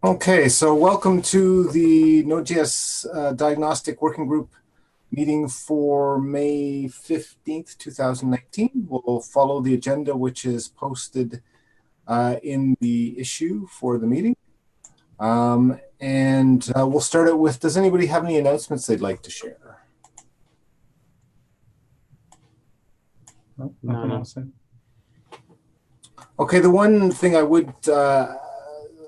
Okay, so welcome to the Node.js Diagnostic Working Group meeting for May 15th, 2019. We'll follow the agenda, which is posted in the issue for the meeting. We'll start it with, does anybody have any announcements they'd like to share? No, nothing else. Okay, the one thing I would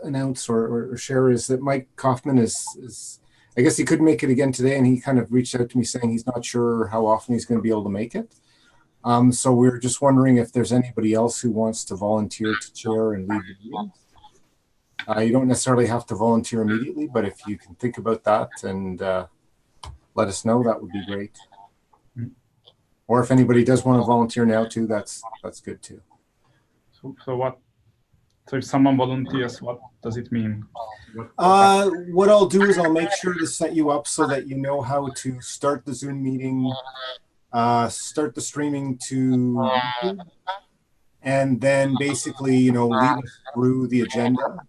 announce or share is that Mike Kaufman is I guess he couldn't make it again today, and he kind of reached out to me saying he's not sure how often he's going to be able to make it. So we're just wondering if there's anybody else who wants to volunteer to chair and lead the meeting. You don't necessarily have to volunteer immediately, but if you can think about that and let us know, that would be great. Or if anybody does want to volunteer now too, that's good too. So if someone volunteers, what does it mean? What I'll do is I'll make sure to set you up so that you know how to start the Zoom meeting, start the streaming to YouTube, and then basically, lead us through the agenda.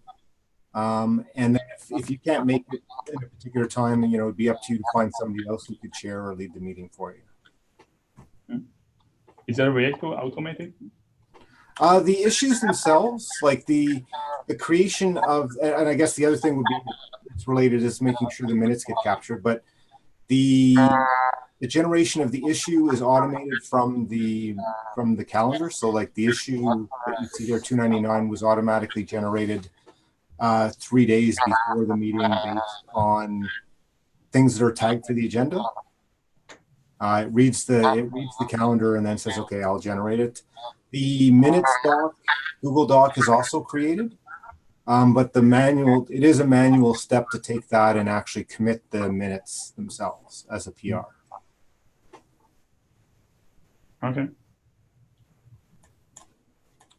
And then if you can't make it at a particular time, it'd be up to you to find somebody else who could chair or lead the meeting for you. Is there a way to automate it? The issues themselves, like the creation of, and I guess the other thing would be it's related is making sure the minutes get captured, but the generation of the issue is automated from the calendar. So like the issue that you see here, 299, was automatically generated 3 days before the meeting based on things that are tagged to the agenda. It reads the calendar and then says, okay, I'll generate it. The minutes doc, Google Doc, is also created, but it is a manual step to take that and actually commit the minutes themselves as a PR. Okay.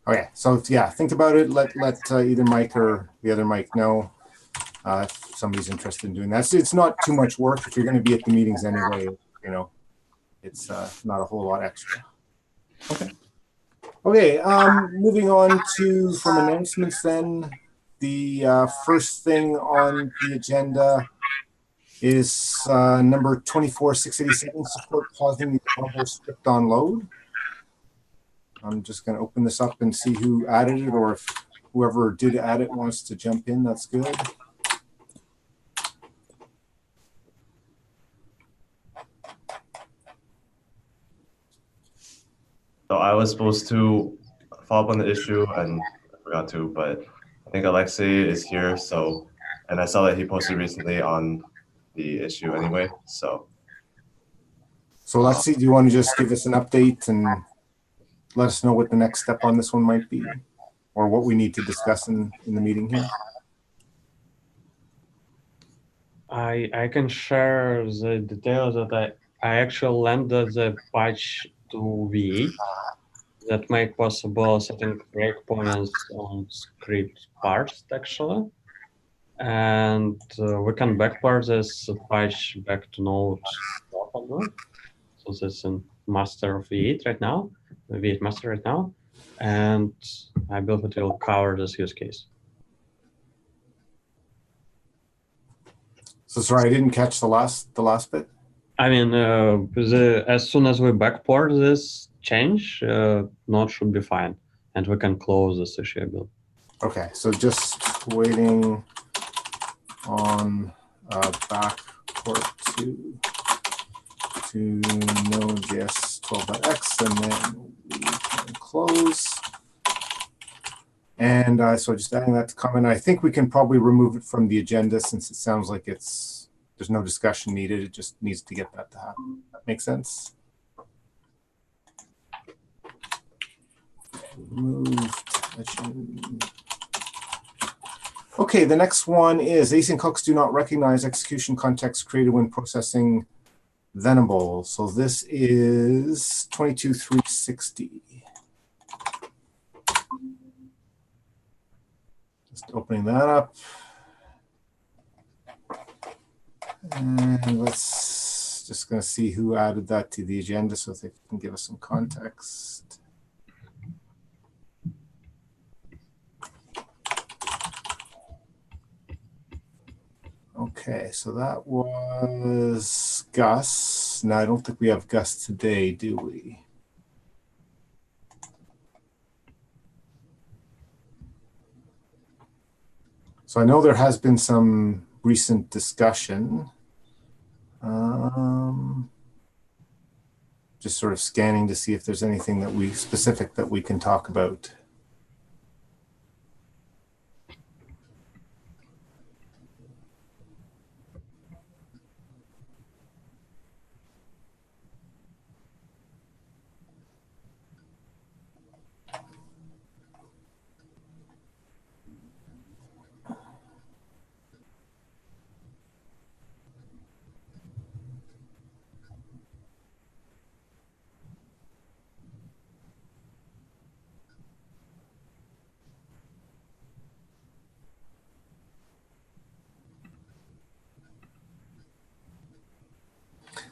Okay, so yeah, think about it. Let either Mike or the other Mike know if somebody's interested in doing that. It's not too much work if you're going to be at the meetings anyway. It's not a whole lot extra. Okay. Okay, moving on to from announcements then. The first thing on the agenda is number 24687, support pausing the global script on load. I'm just going to open this up and see who added it, or if whoever did add it wants to jump in, that's good. So I was supposed to follow up on the issue and I forgot to, but I think Alexei is here. And I saw that he posted recently on the issue anyway. So Alexei, do you want to just give us an update and let us know what the next step on this one might be, or what we need to discuss in the meeting here? I can share the details that I actually landed the patch to V8 that make possible setting breakpoints on script parts actually, and we can backport this patch back to node. So this is in master of V8 right now, V8 master right now, and I believe it will cover this use case. So sorry, I didn't catch the last bit. I mean, as soon as we backport this change, node should be fine, and we can close this issue, I believe. Okay, so just waiting on backport to node.js 12.x, and then we can close. And so just adding that to comment, I think we can probably remove it from the agenda since it sounds like there's no discussion needed. It just needs to get that to happen. That makes sense? Removed. Okay, the next one is async hooks do not recognize execution context created when processing Venable. So this is 22.360. Just opening that up. And let's just going to see who added that to the agenda so they can give us some context. Okay, so that was Gus. No, I don't think we have Gus today, do we? So I know there has been some recent discussion. Just sort of scanning to see if there's anything that specific that we can talk about.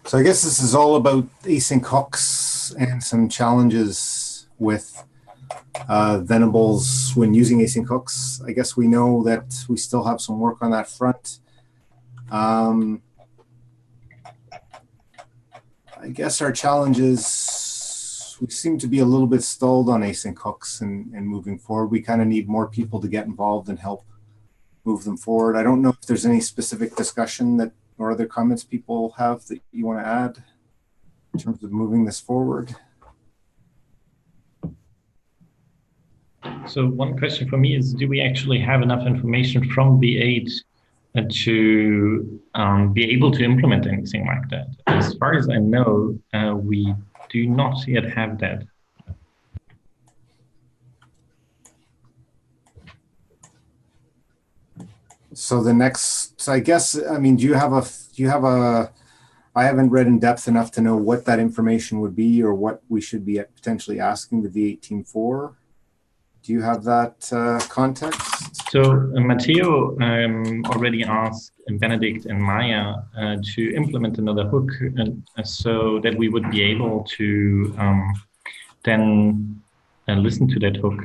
So I guess this is all about async hooks and some challenges with Venables when using async hooks. I guess we know that we still have some work on that front. I guess our challenge is we seem to be a little bit stalled on async hooks and moving forward. We kind of need more people to get involved and help move them forward. I don't know if there's any specific discussion that or other comments people have that you want to add in terms of moving this forward. So one question for me is, do we actually have enough information from V8 to be able to implement anything like that? As far as I know, we do not yet have that. So the next, so I guess, I mean, do you have a, I haven't read in depth enough to know what that information would be or what we should be potentially asking the V8 team for. Do you have that context? So Matteo already asked Benedict and Maya to implement another hook so that we would be able to then listen to that hook.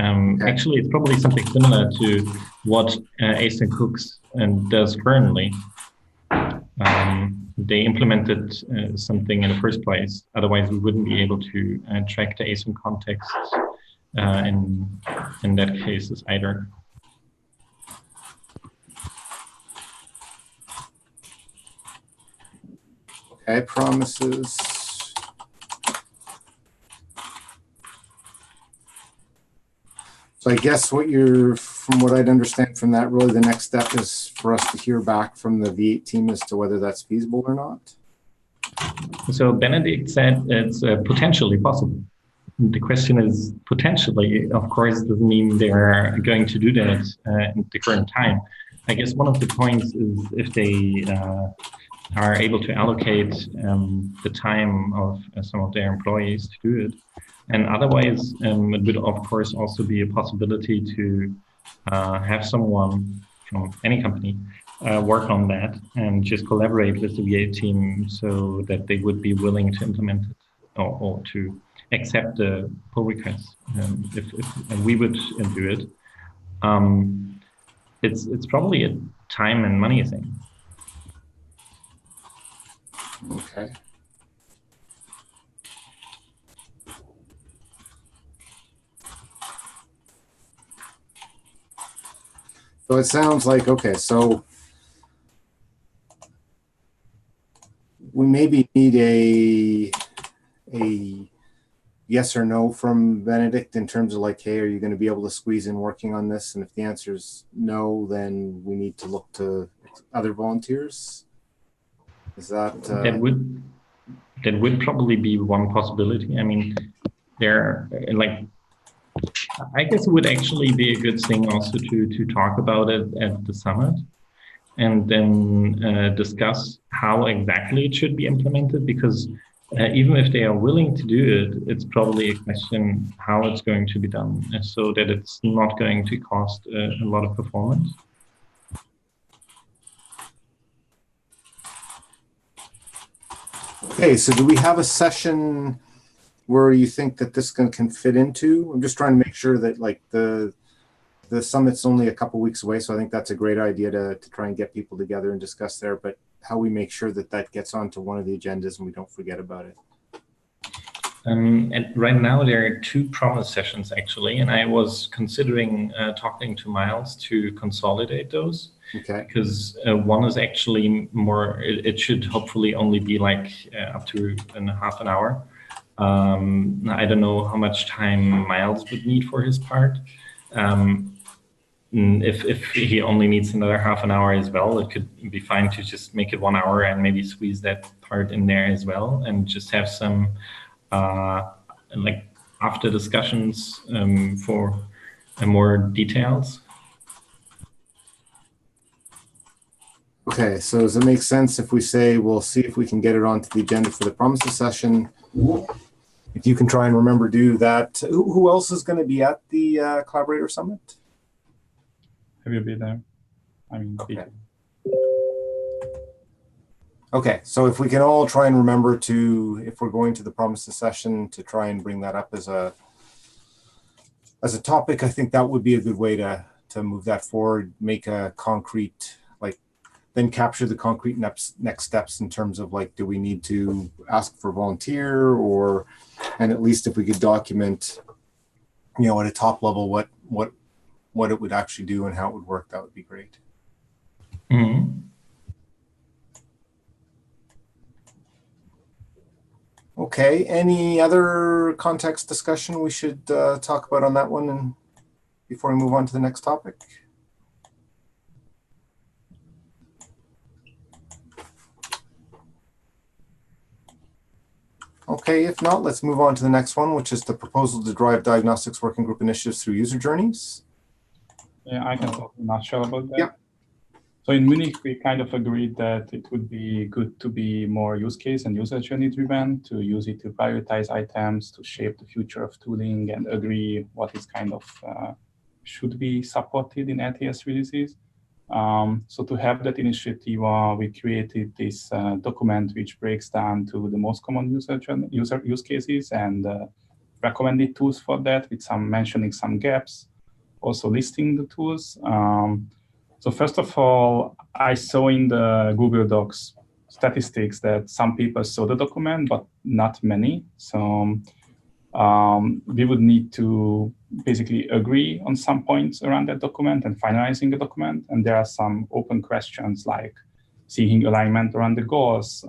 Okay. Actually, it's probably something similar to what async hooks does currently. They implemented something in the first place. Otherwise, we wouldn't be able to track the async context in that cases either. Okay, promises. So I guess from what I'd understand from that, really the next step is for us to hear back from the V8 team as to whether that's feasible or not. So Benedict said it's potentially possible. The question is potentially, of course, doesn't mean they're going to do that at the current time. I guess one of the points is if they are able to allocate the time of some of their employees to do it. And otherwise, it would, of course, also be a possibility to have someone from any company work on that and just collaborate with the V8 team so that they would be willing to implement it or to accept the pull requests if we would do it. It's probably a time and money thing. Okay. So it sounds like, okay, so we maybe need a yes or no from Benedict in terms of like, hey, are you going to be able to squeeze in working on this? And if the answer is no, then we need to look to other volunteers. Is that that would probably be one possibility. I mean, there like. I guess it would actually be a good thing also to talk about it at the summit and then discuss how exactly it should be implemented, because even if they are willing to do it, it's probably a question how it's going to be done so that it's not going to cost a lot of performance. Okay, so do we have a session where you think that this can fit into? I'm just trying to make sure that like the the summit's only a couple weeks away, so I think that's a great idea to try and get people together and discuss there. But how we make sure that that gets onto one of the agendas and we don't forget about it. And right now there are 2 promise sessions actually, and I was considering talking to Miles to consolidate those. Okay. Because one is actually more, it should hopefully only be like up to half an hour. I don't know how much time Miles would need for his part. If he only needs another half an hour as well, it could be fine to just make it 1 hour and maybe squeeze that part in there as well, and just have some like after discussions for more details. Okay, so does it make sense if we say we'll see if we can get it onto the agenda for the promises session? If you can try and remember do that. Who else is going to be at the Collaborator Summit? Have you been there? I mean, okay. Okay, so if we can all try and remember to, if we're going to the promises session, to try and bring that up as a topic, I think that would be a good way to move that forward, make a concrete, like, then capture the concrete next steps in terms of like, do we need to ask for volunteer, or, and at least if we could document, you know, at a top level what it would actually do and how it would work, that would be great. Mm-hmm. Okay, any other context discussion we should talk about on that one, and before we move on to the next topic? Okay, if not, let's move on to the next one, which is the proposal to drive diagnostics working group initiatives through user journeys. Yeah, I can talk in a nutshell about that. Yeah. So in Munich, we kind of agreed that it would be good to be more use case and user journey driven, to use it to prioritize items, to shape the future of tooling, and agree what is kind of should be supported in LTS releases. So to have that initiative, we created this document which breaks down to the most common user use cases and recommended tools for that, with some mentioning some gaps, also listing the tools. So first of all, I saw in the Google Docs statistics that some people saw the document, but not many. So we would need to basically agree on some points around that document and finalizing the document. And there are some open questions like seeing alignment around the goals,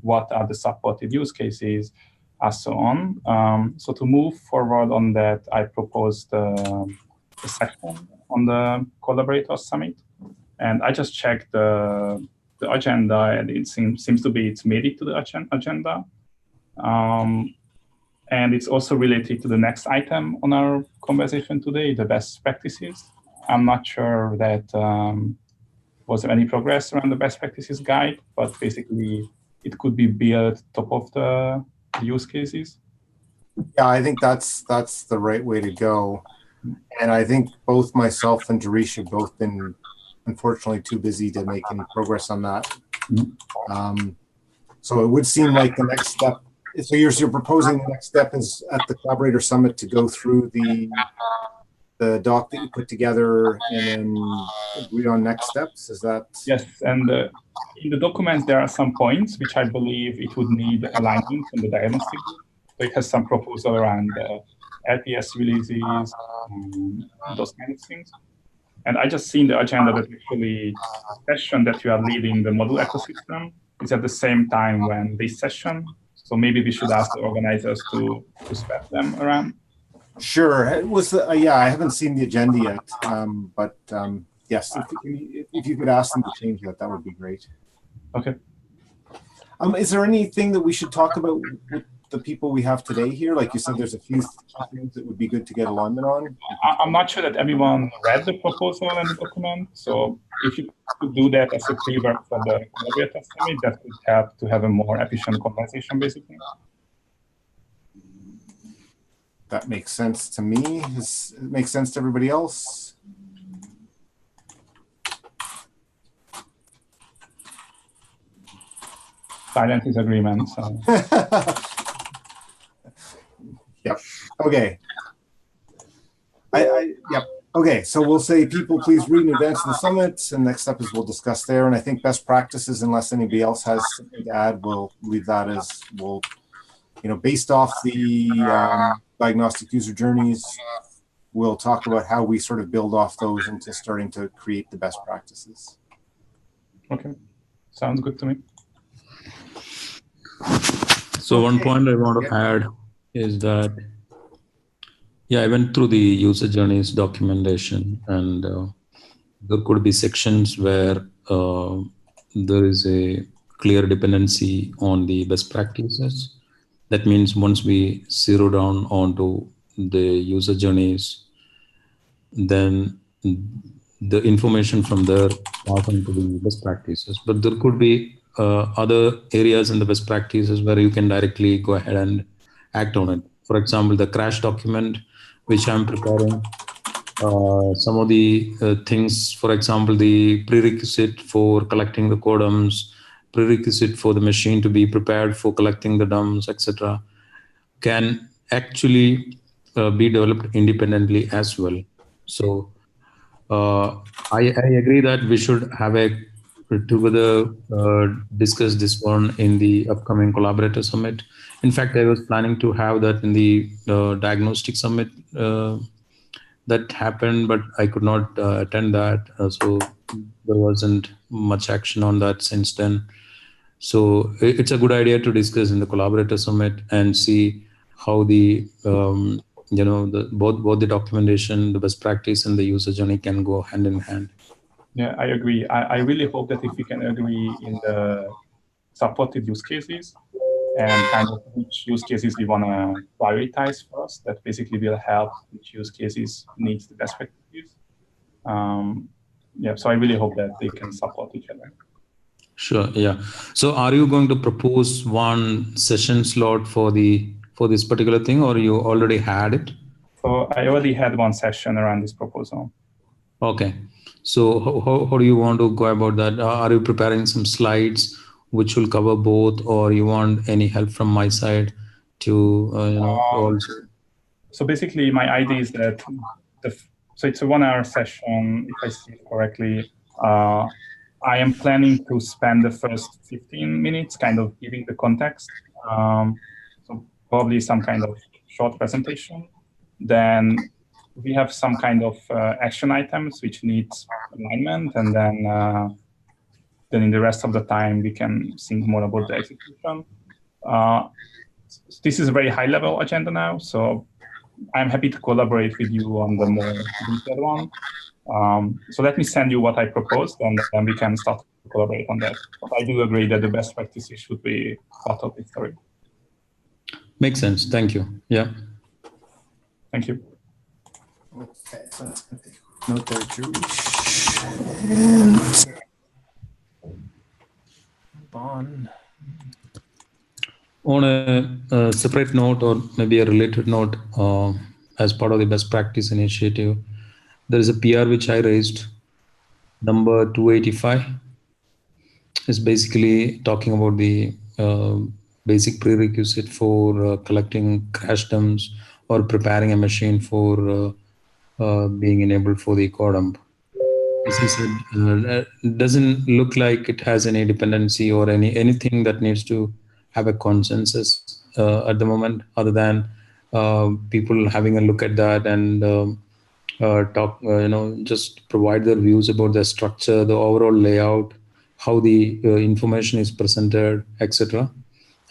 what are the supported use cases, and so on. So to move forward on that, I proposed a session on the Collaborator Summit. And I just checked the agenda, and it seems to be it's made it to the agenda. And it's also related to the next item on our conversation today, the best practices. I'm not sure that was there any progress around the best practices guide, but basically it could be built top of the use cases. Yeah, I think that's the right way to go. And I think both myself and Jarish have both been unfortunately too busy to make any progress on that. So it would seem like the next step, so you're proposing the next step is at the Collaborator Summit to go through the doc that you put together and then agree on next steps, is that? Yes, and in the document there are some points which I believe it would need alignment from the diagnostic group. So it has some proposal around LPS releases, those kind of things. And I just seen the agenda that actually the session that you are leading, the module ecosystem, is at the same time when this session. So maybe we should ask the organizers to spread them around. Sure. It was yeah, I haven't seen the agenda yet, but yes, if you could ask them to change that, that would be great. Okay. Is there anything that we should talk about with the people we have today here? Like you said, there's a few things that would be good to get alignment on. I'm not sure that everyone read the proposal and the document. So if you could do that as a pre-work for the Collaborator Summit, that would help to have a more efficient conversation, basically. That makes sense to me. Does it make sense to everybody else? Silence is agreement. So. Yep. Okay. Yep. Okay, so we'll say people please read in advance of the summit, and next up is we'll discuss there. And I think best practices, unless anybody else has something to add, we'll leave that as we'll, based off the diagnostic user journeys, we'll talk about how we sort of build off those into starting to create the best practices. Okay, sounds good to me. So one point I want to add is that, I went through the user journeys documentation, and there could be sections where there is a clear dependency on the best practices. That means once we zero down onto the user journeys, then the information from there pass on to the best practices. But there could be other areas in the best practices where you can directly go ahead and act on it. For example, the crash document, which I'm preparing, some of the things, for example, the prerequisite for collecting the codums, prerequisite for the machine to be prepared for collecting the DUMs, etc., can actually be developed independently as well. So I agree that we should have a together discuss this one in the upcoming collaborator summit. In fact, I was planning to have that in the diagnostic summit that happened, but I could not attend that. So there wasn't much action on that since then. So it's a good idea to discuss in the collaborator summit and see how the both the documentation, the best practice, and the user journey can go hand in hand. Yeah, I agree. I really hope that if we can agree in the supported use cases and kind of which use cases we want to prioritize first, that basically will help which use cases needs the best practices. So I really hope that they can support each other. Sure. Yeah. So are you going to propose one session slot for this particular thing, or you already had it? So I already had one session around this proposal. Okay. So how do you want to go about that? Are you preparing some slides which will cover both, or you want any help from my side to also? So basically, my idea is that so it's a 1 hour session, if I see it correctly. I am planning to spend the first 15 minutes kind of giving the context. So probably some kind of short presentation. Then we have some kind of action items which needs alignment, and then in the rest of the time we can think more about the execution. This is a very high-level agenda now, so I'm happy to collaborate with you on the more detailed one. So let me send you what I proposed, and then we can start to collaborate on that. But I do agree that the best practices should be part of the story. Makes sense. Thank you. Yeah. Thank you. Okay, so that's going to take a note there, Juice. And on a separate note, or maybe a related note, as part of the best practice initiative, there is a PR which I raised, number 285. It's basically talking about the basic prerequisite for collecting crash dumps or preparing a machine for being enabled for the core dump. As I said, it doesn't look like it has any dependency or anything that needs to have a consensus at the moment, other than people having a look at that and talk, just provide their views about the structure, the overall layout, how the information is presented, etc.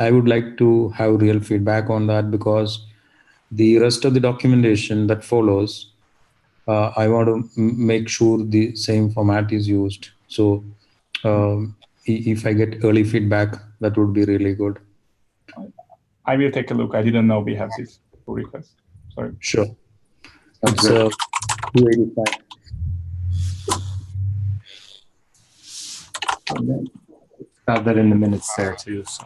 I would like to have real feedback on that, because the rest of the documentation that follows, I want to make sure the same format is used. So if I get early feedback, that would be really good. I will take a look. I didn't know we have this pull request. Sorry. Sure. It's 285. have that in the minutes there too. So.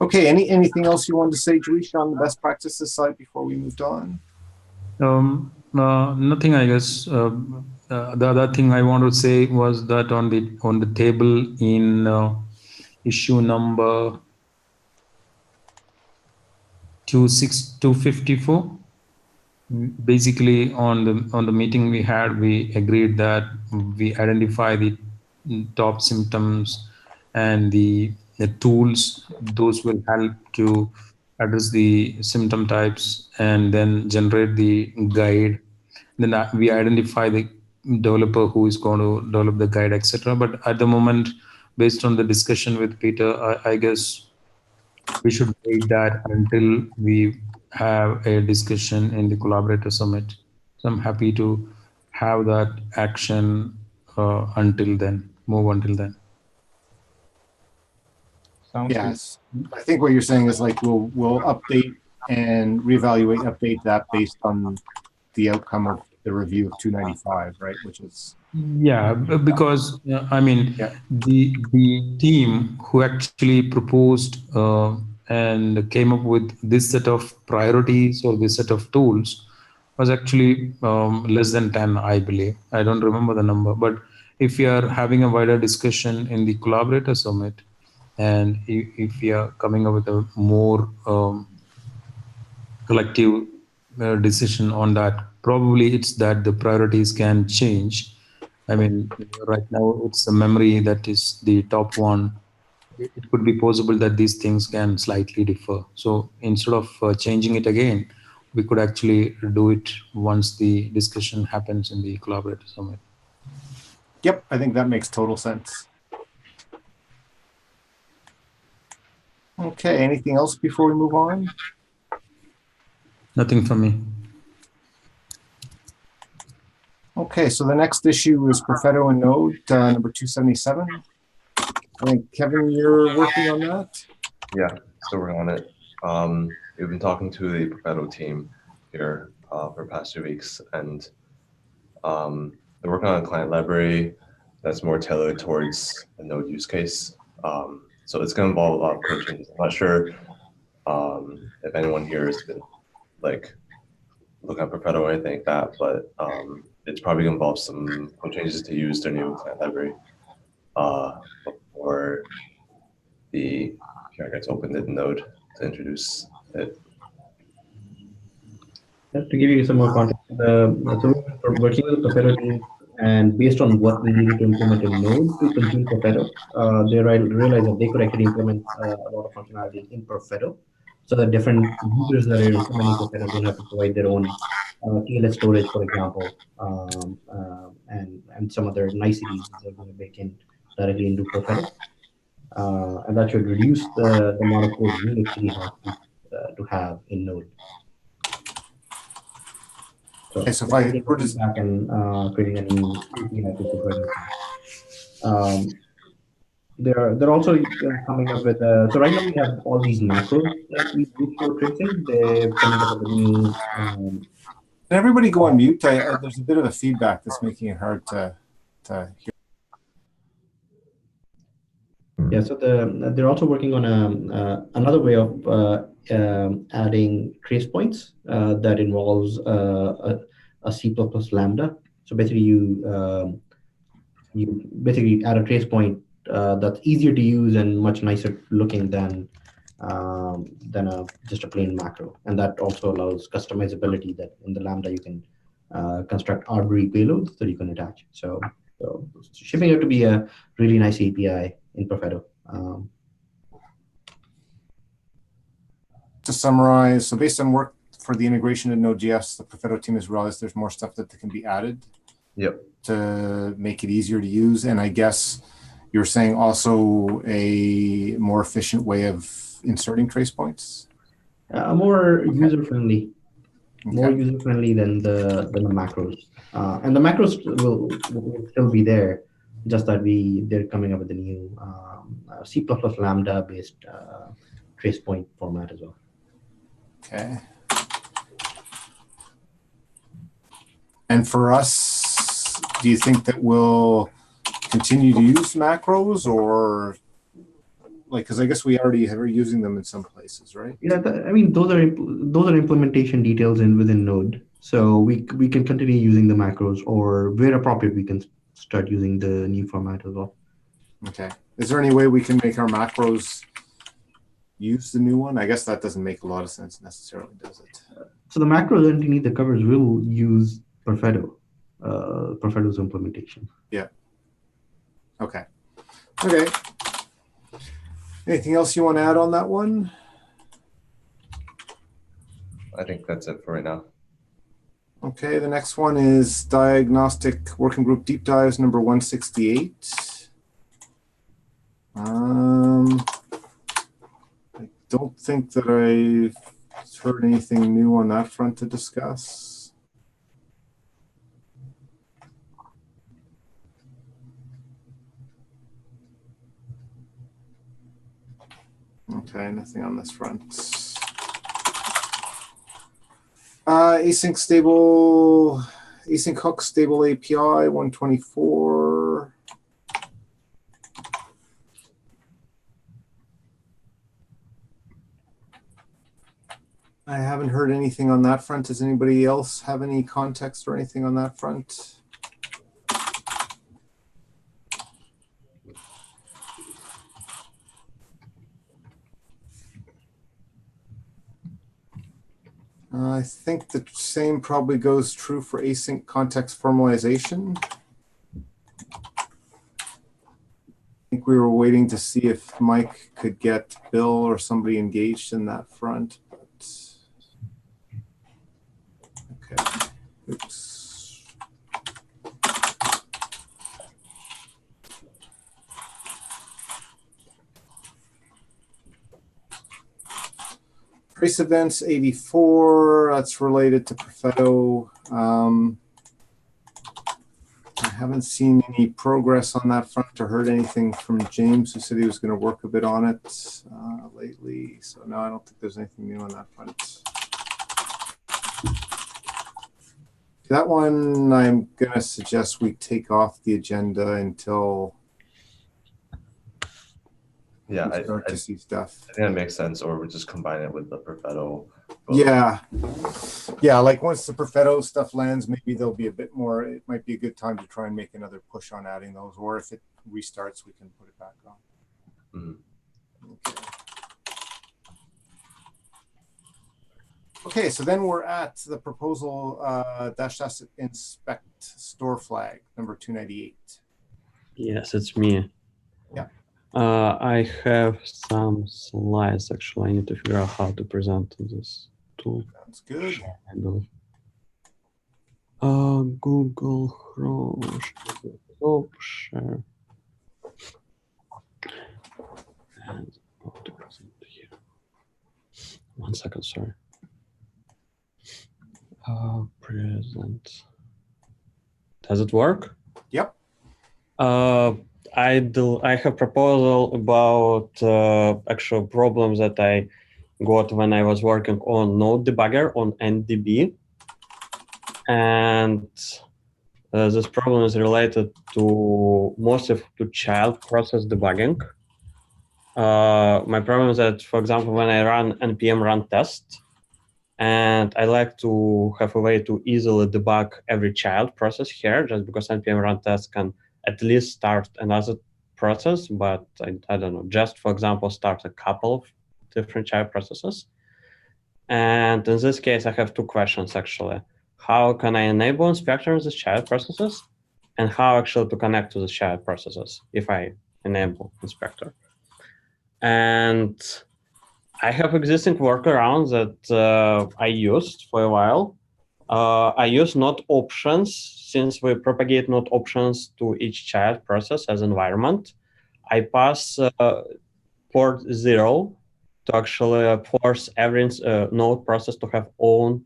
Okay, anything else you wanted to say, Juice, on the best practices side before we moved on? Nothing, I guess. The other thing I want to say was that on the table in issue number 254, basically on the meeting we had, we agreed that we identify the top symptoms and the tools. Those will help to address the symptom types and then generate the guide. Then we identify the developer who is going to develop the guide, etc. But at the moment, based on the discussion with Peter, I guess we should wait that until we have a discussion in the collaborator summit. So I'm happy to have that action until then, move until then. Sounds good. Yes. I think what you're saying is like we'll update and reevaluate, update that based on the outcome of the review of 295, right? Which is Yeah, because I mean, yeah. the team who actually proposed and came up with this set of priorities or this set of tools was actually less than 10, I believe. I don't remember the number, but if we are having a wider discussion in the collaborator summit, and if we are coming up with a more collective decision on that, probably it's that the priorities can change. I mean, right now it's the memory that is the top one. It could be possible that these things can slightly differ. So instead of changing it again, we could actually do it once the discussion happens in the collaborator summit. Yep, I think that makes total sense. Okay, anything else before we move on? Nothing from me. Okay, so the next issue is Perfetto and Node, number 277. I think, Kevin, you're working on that? Yeah, still working on it. We've been talking to the Perfetto team here for the past 2 weeks, and they're working on a client library that's more tailored towards the Node use case. So it's going to involve a lot of code changes. I'm not sure if anyone here has been like looking at Perfetto or anything like that, but it's probably going to involve some code changes to use their new client library before the PR gets opened in Node to introduce it. To give you some more context, so we're working with the Perfetto team, and based on what we needed to implement in Node to consume Perfetto, they realized that they could actually implement a lot of functionality in Perfetto, so that different users that are implementing Perfetto don't have to provide their own TLS storage, for example, and some other niceties that they're going to bake in directly into Perfetto, and that should reduce the amount of code we actually have to have in Node. Okay, so if I were to back and creating a new API to Perfetto. They're also coming up with so right now we have all these macros that we use for tracing. They're coming up with a new. Can everybody go on mute? There's a bit of a feedback that's making it hard to hear. Yeah, so they're also working on another way of adding trace points that involves a C++ lambda. So basically, you basically add a trace point that's easier to use and much nicer looking than just a plain macro, and that also allows customizability. That in the lambda you can construct arbitrary payloads that you can attach. So shipping out to be a really nice API in Perfetto. To summarize, so based on work for the integration in Node.js, the Perfetto team has realized there's more stuff that can be added. Yep. To make it easier to use, and I guess you're saying also a more efficient way of inserting trace points. More user-friendly. Okay. More user-friendly than the macros, and the macros will still be there. Just that they're coming up with a new C++ lambda-based trace point format as well. Okay. And for us, do you think that we'll continue to use macros, or like, because I guess we already are using them in some places, right? Yeah, I mean those are implementation details within Node. So we can continue using the macros, or where appropriate, we can start using the new format as well. Okay. Is there any way we can make our macros use the new one? I guess that doesn't make a lot of sense necessarily, does it? So the macros underneath the covers will use Perfetto, Perfetto's implementation. Yeah. Okay. Okay. Anything else you want to add on that one? I think that's it for right now. Okay, the next one is Diagnostic Working Group Deep Dives number 168. I don't think that I've heard anything new on that front to discuss. Okay, nothing on this front. Async hook stable API 124. I haven't heard anything on that front. Does anybody else have any context or anything on that front? I think the same probably goes true for async context formalization. I think we were waiting to see if Mike could get Bill or somebody engaged in that front. But okay. Oops. Trace events 84, that's related to Perfetto. I haven't seen any progress on that front or heard anything from James, who said he was going to work a bit on it lately. So no, I don't think there's anything new on that front. That one, I'm going to suggest we take off the agenda until we start to see stuff. I think that makes sense, or we just combine it with the Perfetto. Yeah. Yeah, like once the Perfetto stuff lands, maybe there'll be a bit more. It might be a good time to try and make another push on adding those, or if it restarts, we can put it back on. Okay. Okay, so then we're at the proposal -- inspect store flag number 298. Yes, it's me. Yeah. I have some slides, actually. I need to figure out how to present this tool. Sounds good. I believe. Google Chrome. Share. And how to present here. 1 second, sorry. Present. Does it work? Yep. I have proposal about actual problems that I got when I was working on Node debugger on NDB, and this problem is related to mostly to child process debugging. My problem is that, for example, when I run npm run test, and I like to have a way to easily debug every child process here, just because npm run test can at least start another process, but I don't know, just for example, start a couple of different child processes. And in this case, I have two questions actually. How can I enable inspector in these child processes? And how actually to connect to the child processes if I enable inspector? And I have existing workarounds that I used for a while. I use node options. Since we propagate node options to each child process as environment, I pass port 0 to actually force every node process to have own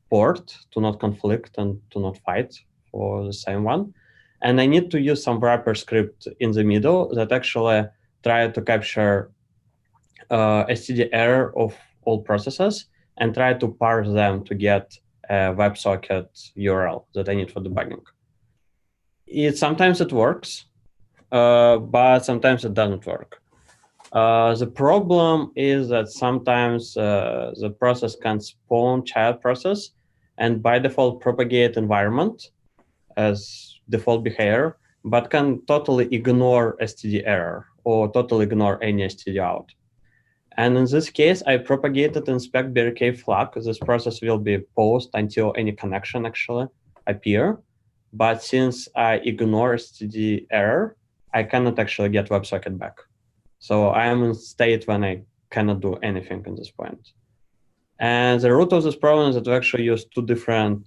port to not conflict and to not fight for the same one. And I need to use some wrapper script in the middle that actually try to capture std error of all processes and try to parse them to get a WebSocket URL that I need for debugging. Sometimes it works, but sometimes it doesn't work. The problem is that sometimes the process can spawn child process and by default propagate environment as default behavior, but can totally ignore std error or totally ignore any std out. And in this case, I propagated inspect BRK flag. This process will be paused until any connection actually appear. But since I ignore std error, I cannot actually get WebSocket back. So I am in state when I cannot do anything at this point. And the root of this problem is that we actually use two different,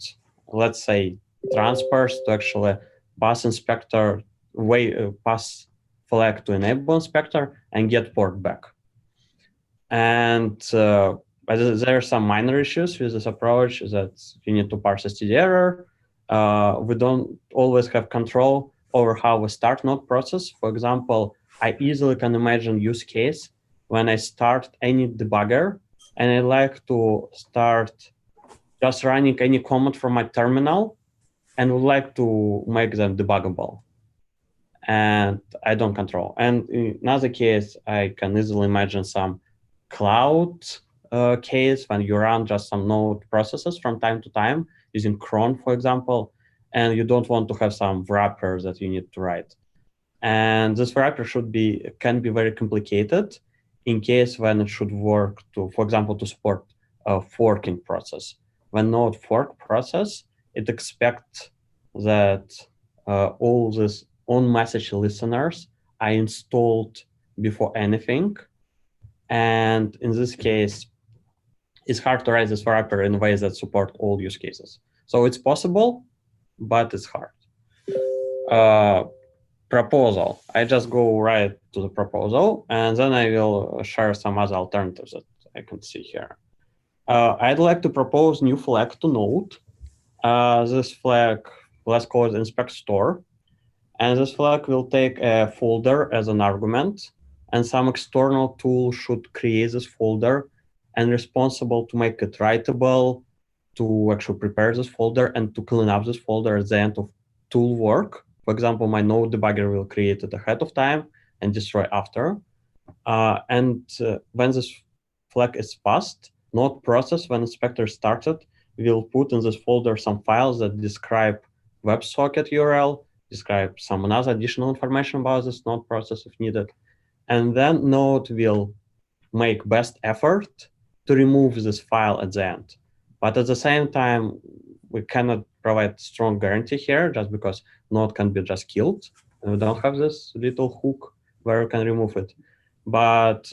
let's say, transfers to actually pass inspector pass flag to enable inspector and get port back. And there are some minor issues with this approach that you need to parse std error. We don't always have control over how we start node process. For example, I easily can imagine use case when I start any debugger and I like to start just running any command from my terminal and would like to make them debuggable. And I don't control. And in another case, I can easily imagine some cloud case when you run just some node processes from time to time using cron, for example, and you don't want to have some wrappers that you need to write. And this wrapper can be very complicated in case when it should work to, for example, to support a forking process. When node fork process, it expects that all these on-message listeners are installed before anything. And in this case, it's hard to write this wrapper in ways that support all use cases. So it's possible, but it's hard. Proposal. I just go right to the proposal, and then I will share some other alternatives that I can see here. I'd like to propose new flag to Node. This flag, let's call it inspect store. And this flag will take a folder as an argument, and some external tool should create this folder and responsible to make it writable, to actually prepare this folder and to clean up this folder at the end of tool work. For example, my node debugger will create it ahead of time and destroy after. When this flag is passed, node process, when inspector started, will put in this folder some files that describe WebSocket URL, describe some other additional information about this node process if needed. And then node will make best effort to remove this file at the end. But at the same time, we cannot provide strong guarantee here just because node can be just killed. And we don't have this little hook where we can remove it. But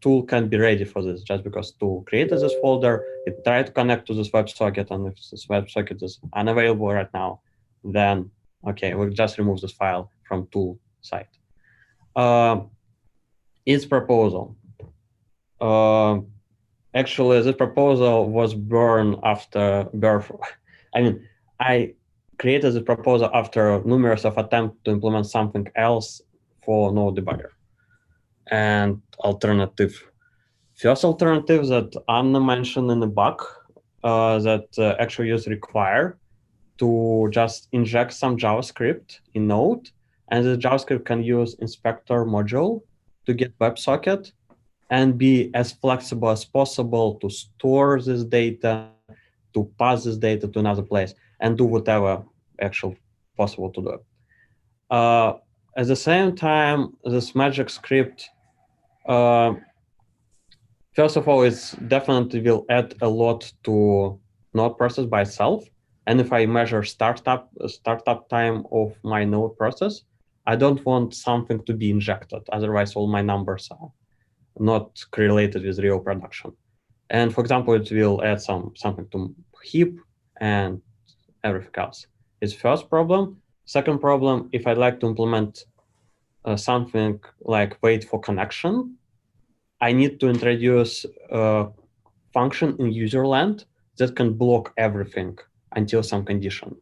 tool can be ready for this just because tool created this folder, it tried to connect to this WebSocket, and if this WebSocket is unavailable right now, then okay, we'll just remove this file from tool side. Its proposal. Actually, this proposal was born after birth. I mean, I created the proposal after numerous of attempts to implement something else for node debugger. And first alternative that Anna mentioned in the bug that actually users require to just inject some JavaScript in Node, and the JavaScript can use inspector module to get WebSocket and be as flexible as possible to store this data, to pass this data to another place, and do whatever actually possible to do. At the same time, this magic script, first of all, it definitely will add a lot to node process by itself. And if I measure startup time of my node process, I don't want something to be injected. Otherwise, all my numbers are not correlated with real production. And for example, it will add something to heap and everything else. It's first problem. Second problem, if I'd like to implement something like wait for connection, I need to introduce a function in userland that can block everything until some condition.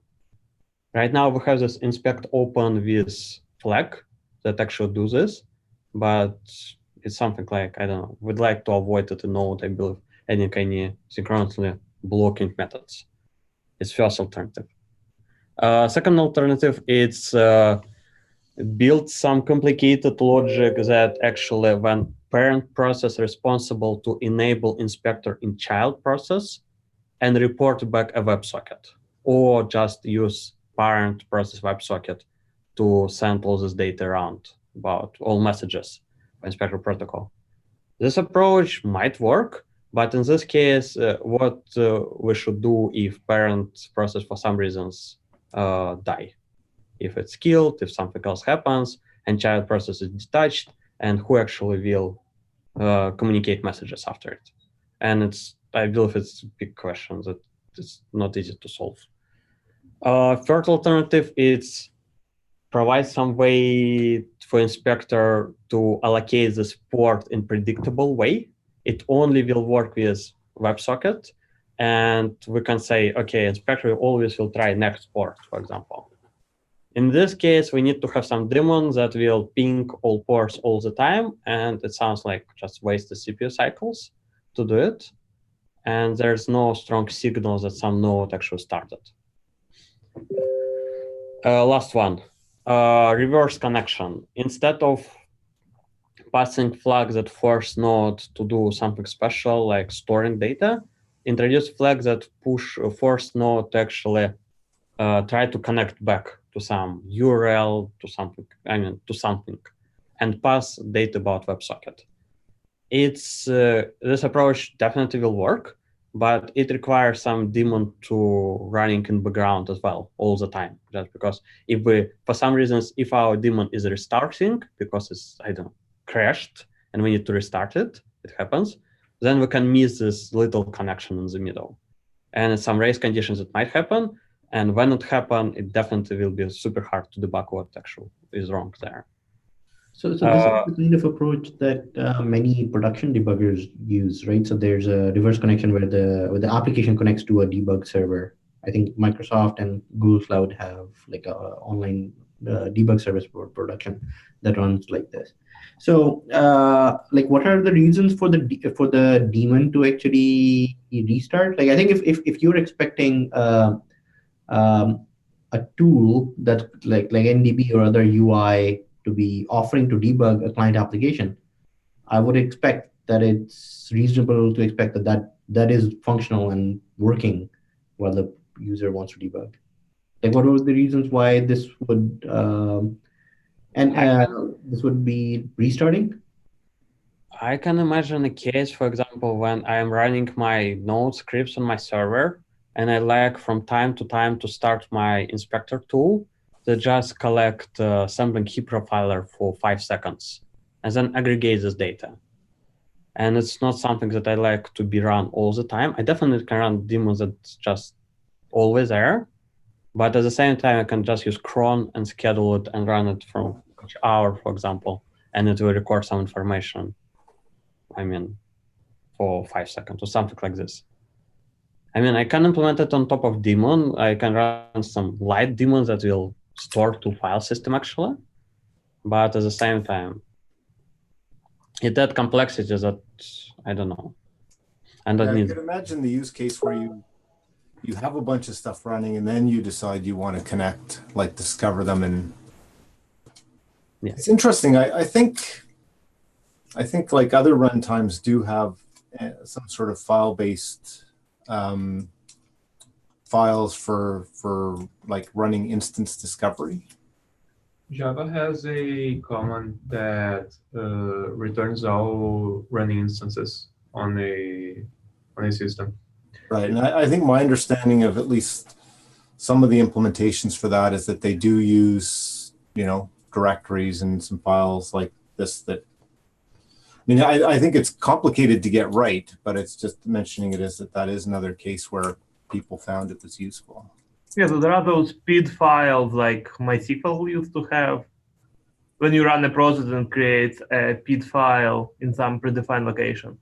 Right now we have this inspect open with flag that actually do this, but it's something like, I don't know, we'd like to avoid it in Node, I believe, adding any synchronously blocking methods. It's first alternative. Second alternative, it's build some complicated logic that actually when parent process responsible to enable inspector in child process and report back a WebSocket, or just use parent process WebSocket to send all this data around about all messages by inspector protocol. This approach might work, but in this case, what we should do if parent process for some reasons die? If it's killed, if something else happens, and child process is detached, and who actually will communicate messages after it? And I believe it's a big question that it's not easy to solve. Third alternative is provide some way for inspector to allocate this port in predictable way. It only will work with WebSocket, and we can say, okay, inspector always will try next port, for example. In this case, we need to have some daemon that will ping all ports all the time, and it sounds like just waste the CPU cycles to do it. And there's no strong signal that some node actually started. Last one, reverse connection. Instead of passing flags that force node to do something special like storing data, introduce flags that force node to actually try to connect back to some URL, to something, and pass data about WebSocket. This approach definitely will work, but it requires some daemon to running in background as well all the time. Just because for some reasons, if our daemon is restarting because it's, crashed and we need to restart it, it happens, then we can miss this little connection in the middle. And some race conditions that might happen. And when it happens, it definitely will be super hard to debug what actually is wrong there. So this is the kind of approach that many production debuggers use, right? So there's a reverse connection where the application connects to a debug server. I think Microsoft and Google Cloud have like a online debug service for production that runs like this. So like, what are the reasons for the daemon to actually restart? Like, I think if you're expecting a tool that like NDB or other UI to be offering to debug a client application, I would expect that it's reasonable to expect that is functional and working while the user wants to debug. Like, what were the reasons why this would this would be restarting? I can imagine a case, for example, when I'm running my node scripts on my server, and I like from time to start my inspector tool that just collect sampling heap profiler for 5 seconds and then aggregate this data. And it's not something that I like to be run all the time. I definitely can run daemons that's just always there, but at the same time, I can just use cron and schedule it and run it from each hour, for example, and it will record some information. For 5 seconds or something like this. I can implement it on top of daemon. I can run some light daemons that will store to file system actually, but at the same time, it adds complexity that I don't know. And I could imagine the use case where you have a bunch of stuff running and then you decide you want to connect, like discover them, and It's interesting. I think like other runtimes do have some sort of file-based files for like running instance discovery. Java has a command that returns all running instances on a system. Right, and I think my understanding of at least some of the implementations for that is that they do use, directories and some files like this that, I think it's complicated to get right, but it's just mentioning it is that is another case where people found it was useful. Yeah, so there are those PID files like MySQL used to have. When you run a process and creates a PID file in some predefined location.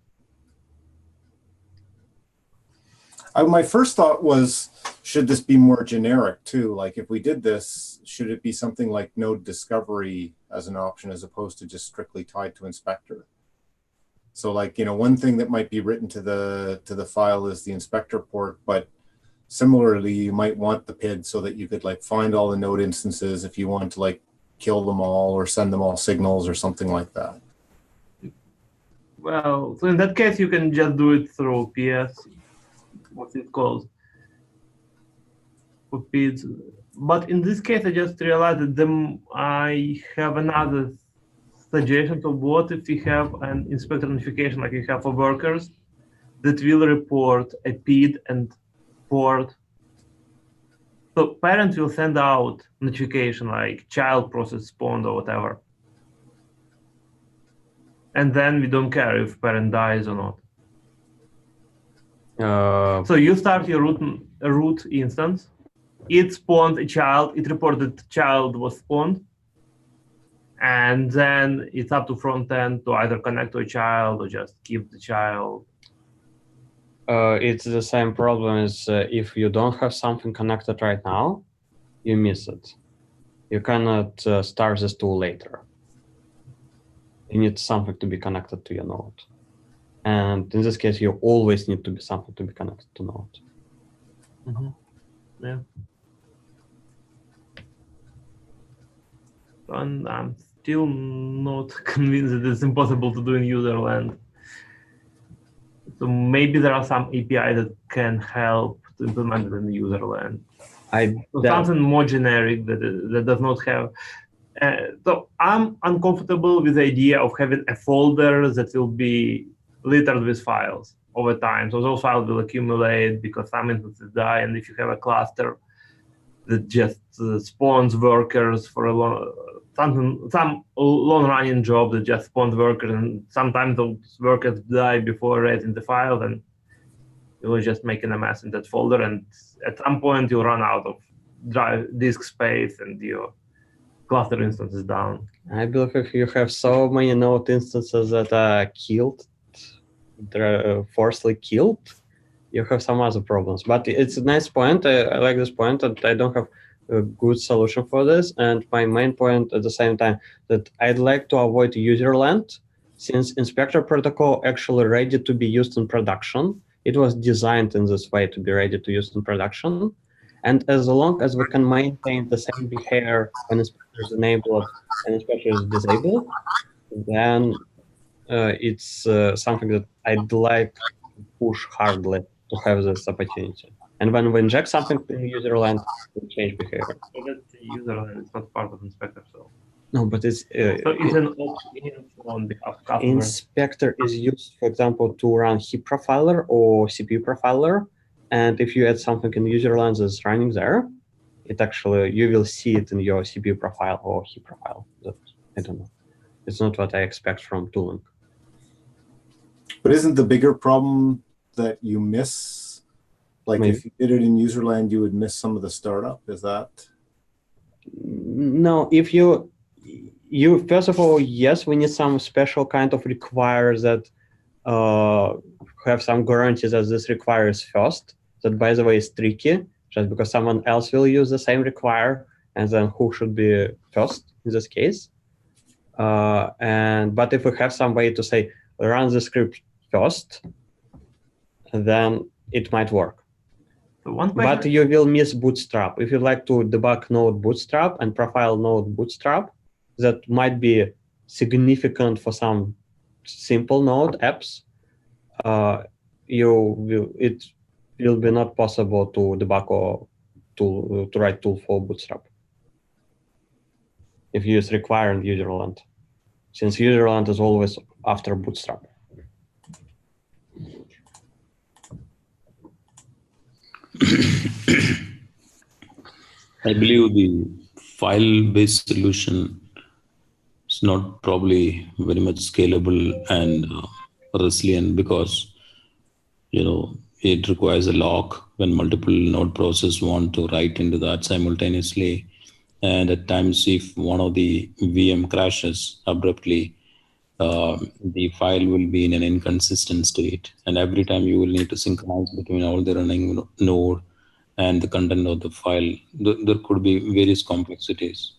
My first thought was, should this be more generic too? Like if we did this, should it be something like node discovery as an option as opposed to just strictly tied to inspector? So like, one thing that might be written to the file is the inspector port, but similarly, you might want the PID so that you could like find all the node instances if you want to like kill them all or send them all signals or something like that. Well, so in that case, you can just do it through PS. What's it called? For PIDs. But in this case, I just realized that I have another suggestion. So what if we have an inspector notification like you have for workers that will report a PID and port? So parent will send out notification like child process spawned or whatever. And then we don't care if parent dies or not. So you start your root instance. It spawned a child. It reported the child was spawned. And then it's up to front end to either connect to a child or just keep the child. It's the same problem as if you don't have something connected right now, you miss it. You cannot start this tool later. You need something to be connected to your node. And in this case, you always need to be something to be connected to node. Mm-hmm. Yeah. And I'm still not convinced that it's impossible to do in userland. So maybe there are some API that can help to implement it in the userland. So something more generic that does not have. So I'm uncomfortable with the idea of having a folder that will be littered with files over time. So those files will accumulate because some instances die, and if you have a cluster that just spawns workers for a some long-running job that just spawns workers, and sometimes those workers die before raising the file, then you're just making a mess in that folder, and at some point you'll run out of disk space and your cluster instance is down. I believe if you have so many node instances that are killed, they're forcibly killed, you have some other problems. But it's a nice point. I like this point, and I don't have a good solution for this. And my main point at the same time that I'd like to avoid userland, since inspector protocol actually ready to be used in production. It was designed in this way to be ready to use in production. And as long as we can maintain the same behavior when inspector is enabled and inspector is disabled, then it's something that I'd like to push hardly to have this opportunity. And when we inject something in userland, we change behavior. So that's userland, it's not part of inspector. So no, but it's so it's an opt-in on behalf of customer. Inspector is used, for example, to run heap profiler or CPU profiler. And if you add something in userland that's running there, it actually, you will see it in your CPU profile or heap profile. That, I don't know. It's not what I expect from tooling. But isn't the bigger problem that you miss, like Maybe. if you did it in userland, you would miss some of the startup? Is that? No, if you first of all, yes, we need some special kind of requires that have some guarantees that this requires first. That, by the way, is tricky, just because someone else will use the same require, and then who should be first in this case? But if we have some way to say run the script first, then it might work. But you will miss bootstrap. If you like to debug node bootstrap and profile node bootstrap, that might be significant for some simple node apps. It will be not possible to debug or to write tool for bootstrap if you use require and userland, since userland is always after bootstrap. I believe the file-based solution is not probably very much scalable and resilient, because it requires a lock when multiple node processes want to write into that simultaneously. And at times, if one of the VM crashes abruptly, the file will be in an inconsistent state. And every time you will need to synchronize between all the running node and the content of the file. There could be various complexities.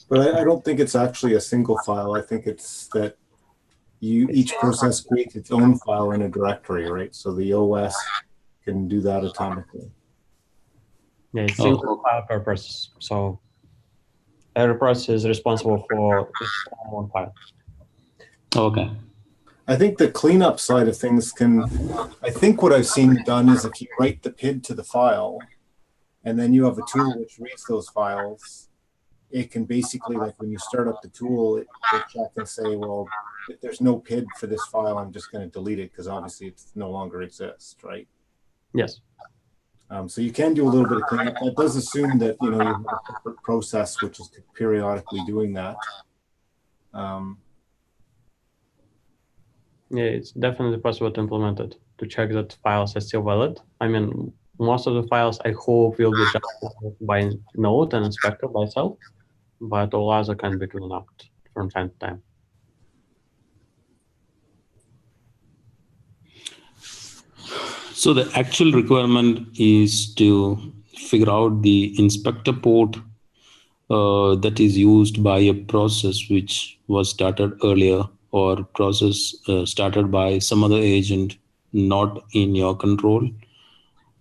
But I don't think it's actually a single file. I think it's that each process creates its own file in a directory, right? So the OS can do that atomically. Yeah, it's single file per process. So every process is responsible for its own file. Okay. I think the cleanup side of things I think what I've seen done is if you write the PID to the file, and then you have a tool which reads those files, it can basically, like when you start up the tool, it'll check and say, well, if there's no PID for this file, I'm just going to delete it because obviously it no longer exists, right? Yes. So you can do a little bit of cleanup. That does assume that you have a separate process which is periodically doing that. Yeah, it's definitely possible to implement it to check that files are still valid. I mean, most of the files I hope will be just by node and inspector by itself, but all other can be cleaned up from time to time. So the actual requirement is to figure out the inspector port that is used by a process which was started earlier, or process started by some other agent not in your control.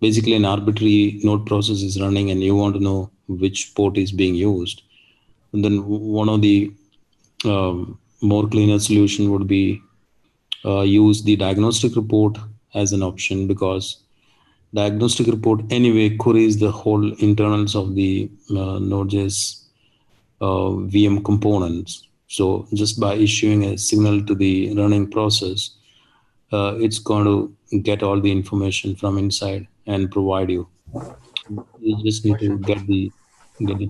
Basically, an arbitrary node process is running and you want to know which port is being used. And then one of the more cleaner solution would be use the diagnostic report as an option, because diagnostic report anyway queries the whole internals of the node.js VM components. So just by issuing a signal to the running process, it's going to get all the information from inside and provide you. You just need to get the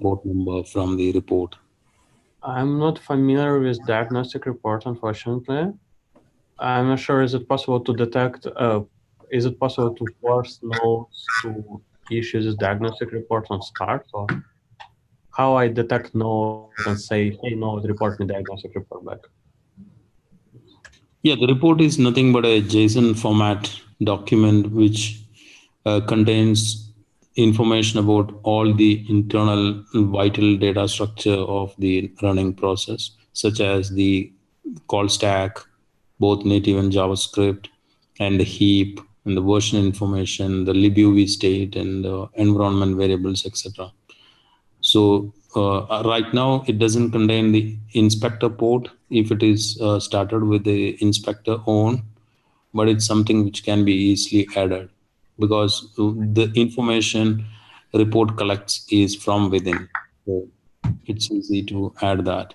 port number from the report. I'm not familiar with diagnostic report, unfortunately. I'm not sure, is it possible to detect, is it possible to force nodes to issue this diagnostic report on start? Or how I detect node and say, hey, node, report me diagnostic report back? Yeah, the report is nothing but a JSON format document which contains information about all the internal vital data structure of the running process, such as the call stack, both native and JavaScript, and the heap, and the version information, the libuv state, and the environment variables, etc. So right now, it doesn't contain the inspector port if it is started with the inspector on, but it's something which can be easily added, because the information report collects is from within. So it's easy to add that.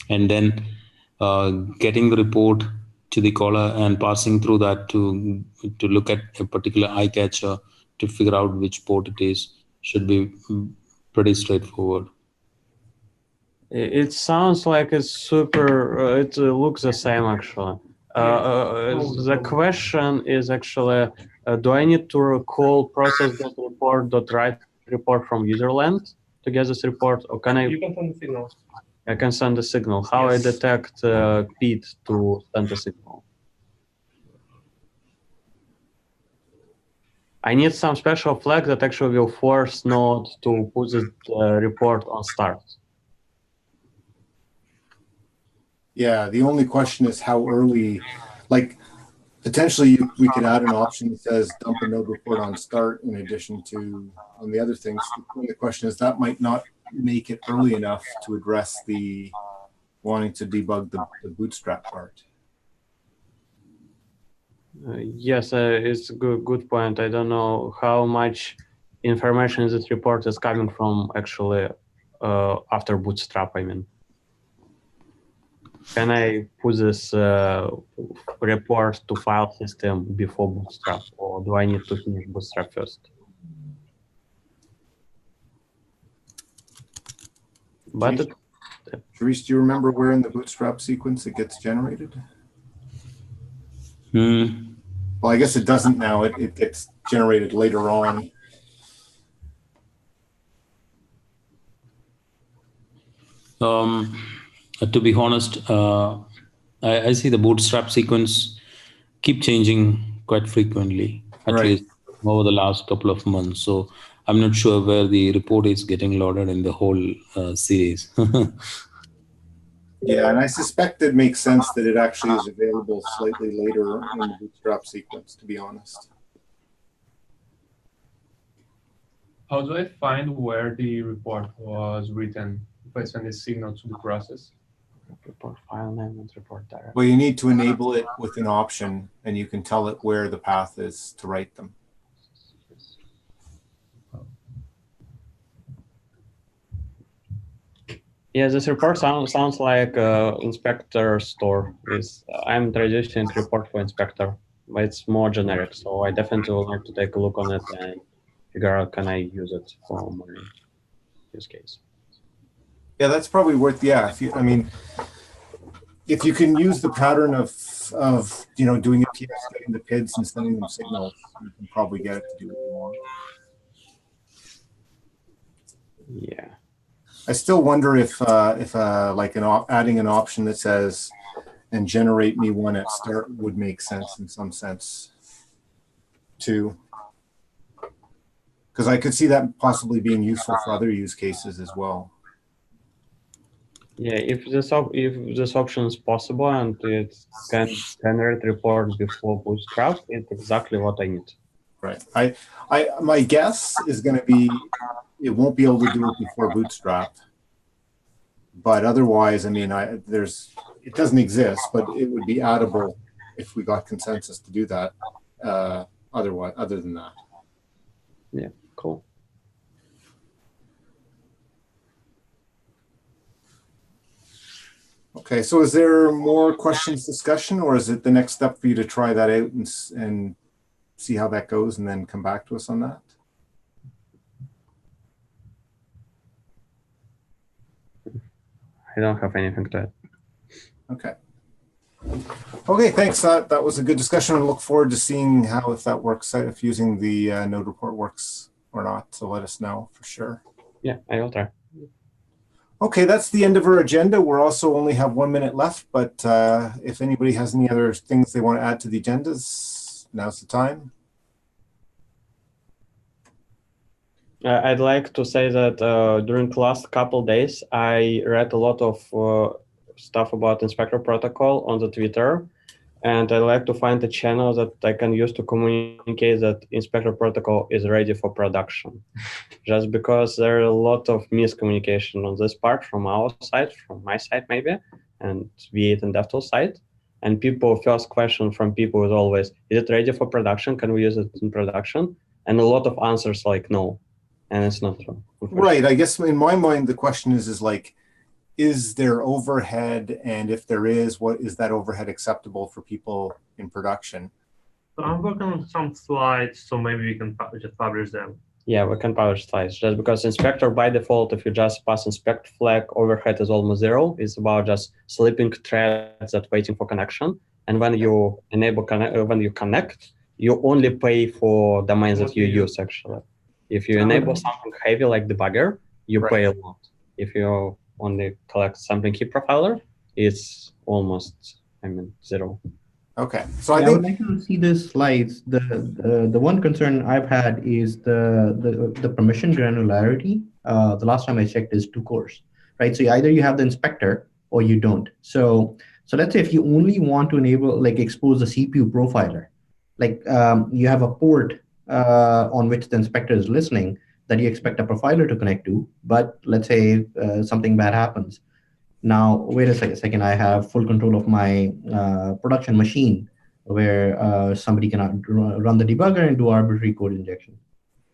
And then getting the report to the caller and passing through that to look at a particular eye catcher to figure out which port it is should be pretty straightforward. It sounds like it's super, it looks the same actually. The question is actually, do I need to call process.report.write report from userland to get this report, or can You can send the signal. I can send a signal? How Yes. I detect PID to send a signal? I need some special flag that actually will force node to put this report on start. Yeah, the only question is how early, like potentially we could add an option that says dump a node report on start in addition to on the other things. The question is that might not make it early enough to address the wanting to debug the bootstrap part. Yes, it's a good point. I don't know how much information in this report is coming from actually after bootstrap, I mean. Can I put this report to file system before bootstrap, or do I need to finish bootstrap first? But Therese, do you remember where in the bootstrap sequence it gets generated? Well, I guess it doesn't now. It gets generated later on. To be honest, I see the bootstrap sequence keep changing quite frequently, at least over the last couple of months. So I'm not sure where the report is getting loaded in the whole series. Yeah, and I suspect it makes sense that it actually is available slightly later in the bootstrap sequence, to be honest. How do I find where the report was written if I send a signal to the process? Report file name and report directory. Well, you need to enable it with an option, and you can tell it where the path is to write them. Yeah, this report sounds like inspector store. I'm introducing report for inspector, but it's more generic. So I definitely would like to take a look on it and figure out can I use it for my use case. Yeah, that's probably worth. Yeah, I mean, if you can use the pattern of doing a PS, getting the PIDs and sending them signals, you can probably get it to do what you want. Yeah. I still wonder if like adding an option that says and generate me one at start would make sense in some sense too, because I could see that possibly being useful for other use cases as well. Yeah, if this option is possible and it can generate report before Bootstrap, it's exactly what I need. Right. My guess is going to be it won't be able to do it before Bootstrap, but otherwise, I mean, it doesn't exist, but it would be addable if we got consensus to do that. Other than that. Yeah, cool. Okay, so is there more questions, discussion, or is it the next step for you to try that out and see how that goes and then come back to us on that? I don't have anything to add. Okay. Okay, thanks. That was a good discussion. I look forward to seeing if that works out, if using the node report works or not. So let us know for sure. Yeah, I will try. Okay, that's the end of our agenda. We're also only have 1 minute left, but if anybody has any other things they want to add to the agendas, now's the time. I'd like to say that during the last couple days, I read a lot of stuff about Inspector Protocol on the Twitter, and I like to find a channel that I can use to communicate that Inspector Protocol is ready for production. Just because there are a lot of miscommunication on this part from our side, from my side maybe, and V8 and DevTools side. And first question from people is always, is it ready for production? Can we use it in production? And a lot of answers like no. And it's not true. Right. I guess in my mind, the question is like, is there overhead? And if there is, what is that overhead acceptable for people in production? So I'm working on some slides, so maybe we can just publish them. Yeah, we can publish slides just because inspector by default, if you just pass inspect flag, overhead is almost zero. It's about just sleeping threads that waiting for connection. And when you enable when you connect, you only pay for domains that you use actually. If you enable something heavy like debugger, you pay a lot. If you only collect something key profiler, it's almost, zero. Okay, so I think I can see the slides. The one concern I've had is the permission granularity. The last time I checked is 2 cores, right? So either you have the inspector or you don't. So let's say if you only want to enable expose the CPU profiler, you have a port on which the inspector is listening that you expect a profiler to connect to, but let's say something bad happens. Now, wait a second, I have full control of my production machine where somebody can run the debugger and do arbitrary code injection.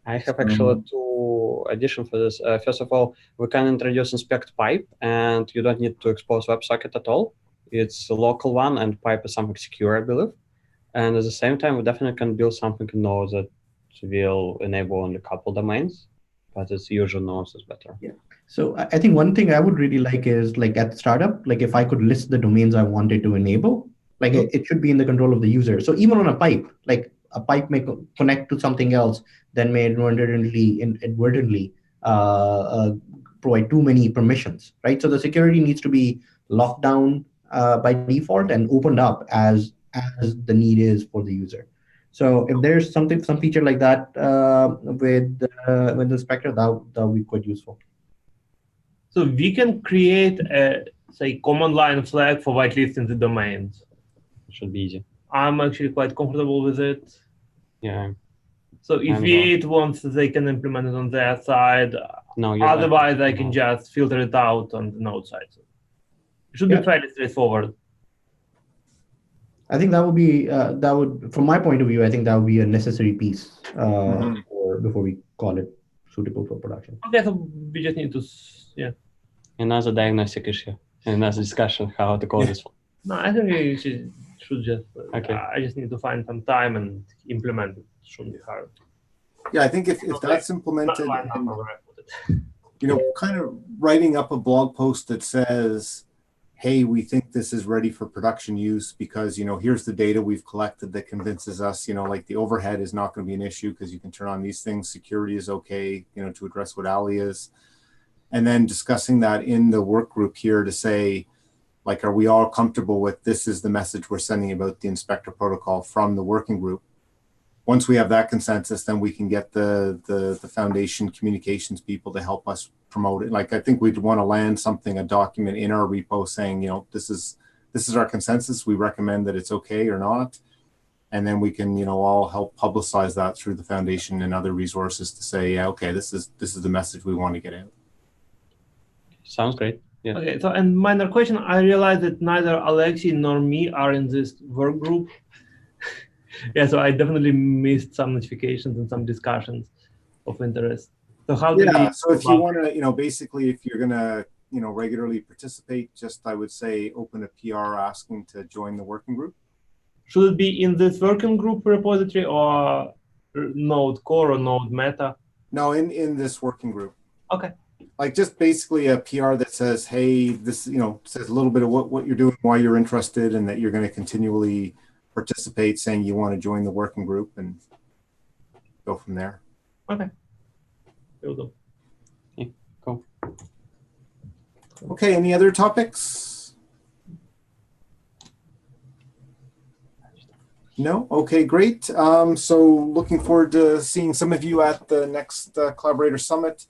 I have actually 2 additions for this. First of all, we can introduce inspect pipe, and you don't need to expose WebSocket at all. It's a local one, and pipe is something secure, I believe. And at the same time, we definitely can build something in Node that will enable only a couple domains, but it's usually Node is better. Yeah. So I think one thing I would really like is at startup, if I could list the domains I wanted to enable, it should be in the control of the user. So even on a pipe, a pipe may connect to something else, then may inadvertently provide too many permissions, right? So the security needs to be locked down by default and opened up as the need is for the user. So if there's some feature like that with the inspector, that would be quite useful. So we can create a, say, command line flag for whitelisting the domains. It should be easy. I'm actually quite comfortable with it. Yeah. So if V8 wants, they can implement it on their side. No, otherwise, I can just filter it out on the Node side. So it should be fairly straightforward. I think that would be from my point of view, I think that would be a necessary piece before we call it suitable for production. Okay, so we just need to, Another diagnostic issue, another discussion how to code this one. No, I think you should just. Okay. I just need to find some time and implement it. Shouldn't be hard. Yeah, I think if that's implemented, and, you know, kind of writing up a blog post that says, hey, we think this is ready for production use because, you know, here's the data we've collected that convinces us, you know, like the overhead is not going to be an issue because you can turn on these things. Security is okay, you know, to address what Ali is. And then discussing that in the work group here to say, like, are we all comfortable with this is the message we're sending about the inspector protocol from the working group? Once we have that consensus, then we can get the foundation communications people to help us promote it. Like, I think we'd want to land something, a document in our repo saying, you know, this is our consensus. We recommend that it's okay or not. And then we can, you know, all help publicize that through the foundation and other resources to say, yeah, okay, this is the message we want to get out. Sounds great. Yeah. Okay, so and minor question, I realized that neither Alexei nor me are in this work group. Yeah, so I definitely missed some notifications and some discussions of interest. So how do we? So if you want to, you know, basically if you're going to, you know, regularly participate, just I would say open a PR asking to join the working group. Should it be in this working group repository or Node Core or Node Meta? No, in this working group. Okay. Like just basically a PR that says, hey, this, you know, says a little bit of what you're doing, why you're interested, and that you're going to continually participate, saying you want to join the working group and go from there. Okay. Will do. Yeah, cool. Okay, any other topics? No? Okay, great. So looking forward to seeing some of you at the next Collaborator Summit.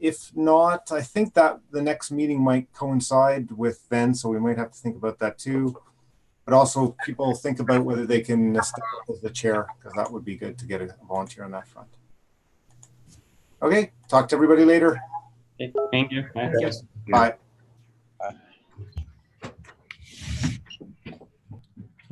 If not, I think that the next meeting might coincide with then, so we might have to think about that too. But also people think about whether they can step up as the chair, because that would be good to get a volunteer on that front. Okay, talk to everybody later. Okay, thank you. Bye.